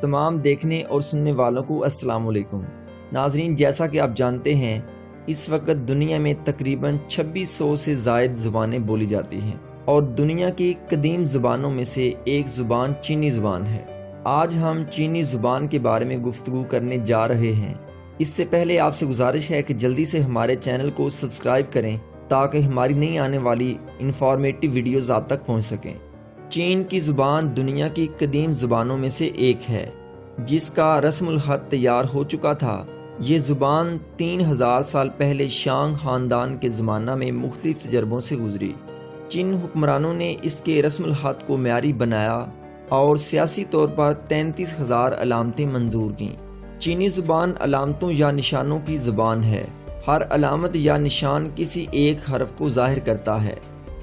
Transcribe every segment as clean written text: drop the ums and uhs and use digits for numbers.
تمام دیکھنے اور سننے والوں کو السلام علیکم۔ ناظرین، جیسا کہ آپ جانتے ہیں اس وقت دنیا میں تقریباً 2600 سے زائد زبانیں بولی جاتی ہیں اور دنیا کی قدیم زبانوں میں سے ایک زبان چینی زبان ہے۔ آج ہم چینی زبان کے بارے میں گفتگو کرنے جا رہے ہیں۔ اس سے پہلے آپ سے گزارش ہے کہ جلدی سے ہمارے چینل کو سبسکرائب کریں تاکہ ہماری نئی آنے والی انفارمیٹیو ویڈیوز آپ تک پہنچ سکیں۔ چین کی زبان دنیا کی قدیم زبانوں میں سے ایک ہے جس کا رسم الخط تیار ہو چکا تھا۔ یہ زبان 3000 سال پہلے شانگ خاندان کے زمانہ میں مختلف تجربوں سے گزری۔ چین حکمرانوں نے اس کے رسم الخط کو معیاری بنایا اور سیاسی طور پر 33,000 علامتیں منظور کیں۔ چینی زبان علامتوں یا نشانوں کی زبان ہے۔ ہر علامت یا نشان کسی ایک حرف کو ظاہر کرتا ہے۔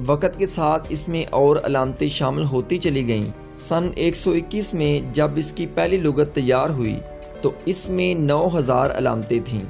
وقت کے ساتھ اس میں اور علامتیں شامل ہوتی چلی گئیں۔ سن 121 میں جب اس کی پہلی لغت تیار ہوئی تو اس میں 9000 علامتیں تھیں۔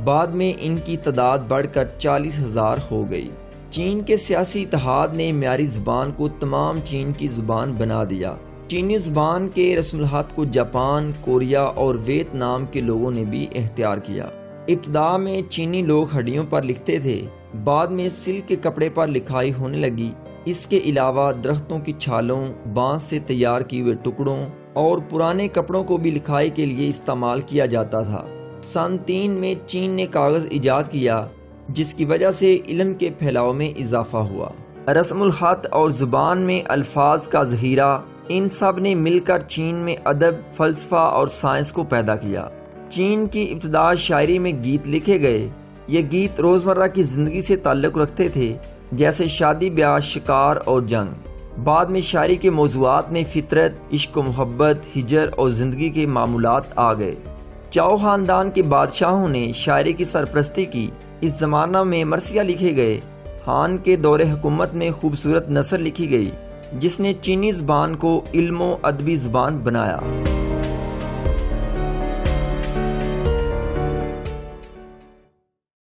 بعد میں ان کی تعداد بڑھ کر 40,000 ہو گئی۔ چین کے سیاسی اتحاد نے معیاری زبان کو تمام چین کی زبان بنا دیا۔ چینی زبان کے رسم الخط کو جاپان، کوریا اور ویتنام کے لوگوں نے بھی اختیار کیا۔ ابتدا میں چینی لوگ ہڈیوں پر لکھتے تھے، بعد میں سلک کے کپڑے پر لکھائی ہونے لگی۔ اس کے علاوہ درختوں کی چھالوں، بانس سے تیار کیے ہوئے ٹکڑوں اور پرانے کپڑوں کو بھی لکھائی کے لیے استعمال کیا جاتا تھا۔ سن 3 میں چین نے کاغذ ایجاد کیا جس کی وجہ سے علم کے پھیلاؤ میں اضافہ ہوا۔ رسم الخط اور زبان میں الفاظ کا ذخیرہ، ان سب نے مل کر چین میں ادب، فلسفہ اور سائنس کو پیدا کیا۔ چین کی ابتدا شاعری میں گیت لکھے گئے۔ یہ گیت روزمرہ کی زندگی سے تعلق رکھتے تھے جیسے شادی بیاہ، شکار اور جنگ۔ بعد میں شاعری کے موضوعات میں فطرت، عشق و محبت، ہجر اور زندگی کے معمولات آ گئے۔ چاؤ خاندان کے بادشاہوں نے شاعری کی سرپرستی کی۔ اس زمانہ میں مرثیہ لکھے گئے۔ ہان کے دور حکومت میں خوبصورت نثر لکھی گئی جس نے چینی زبان کو علم و ادبی زبان بنایا۔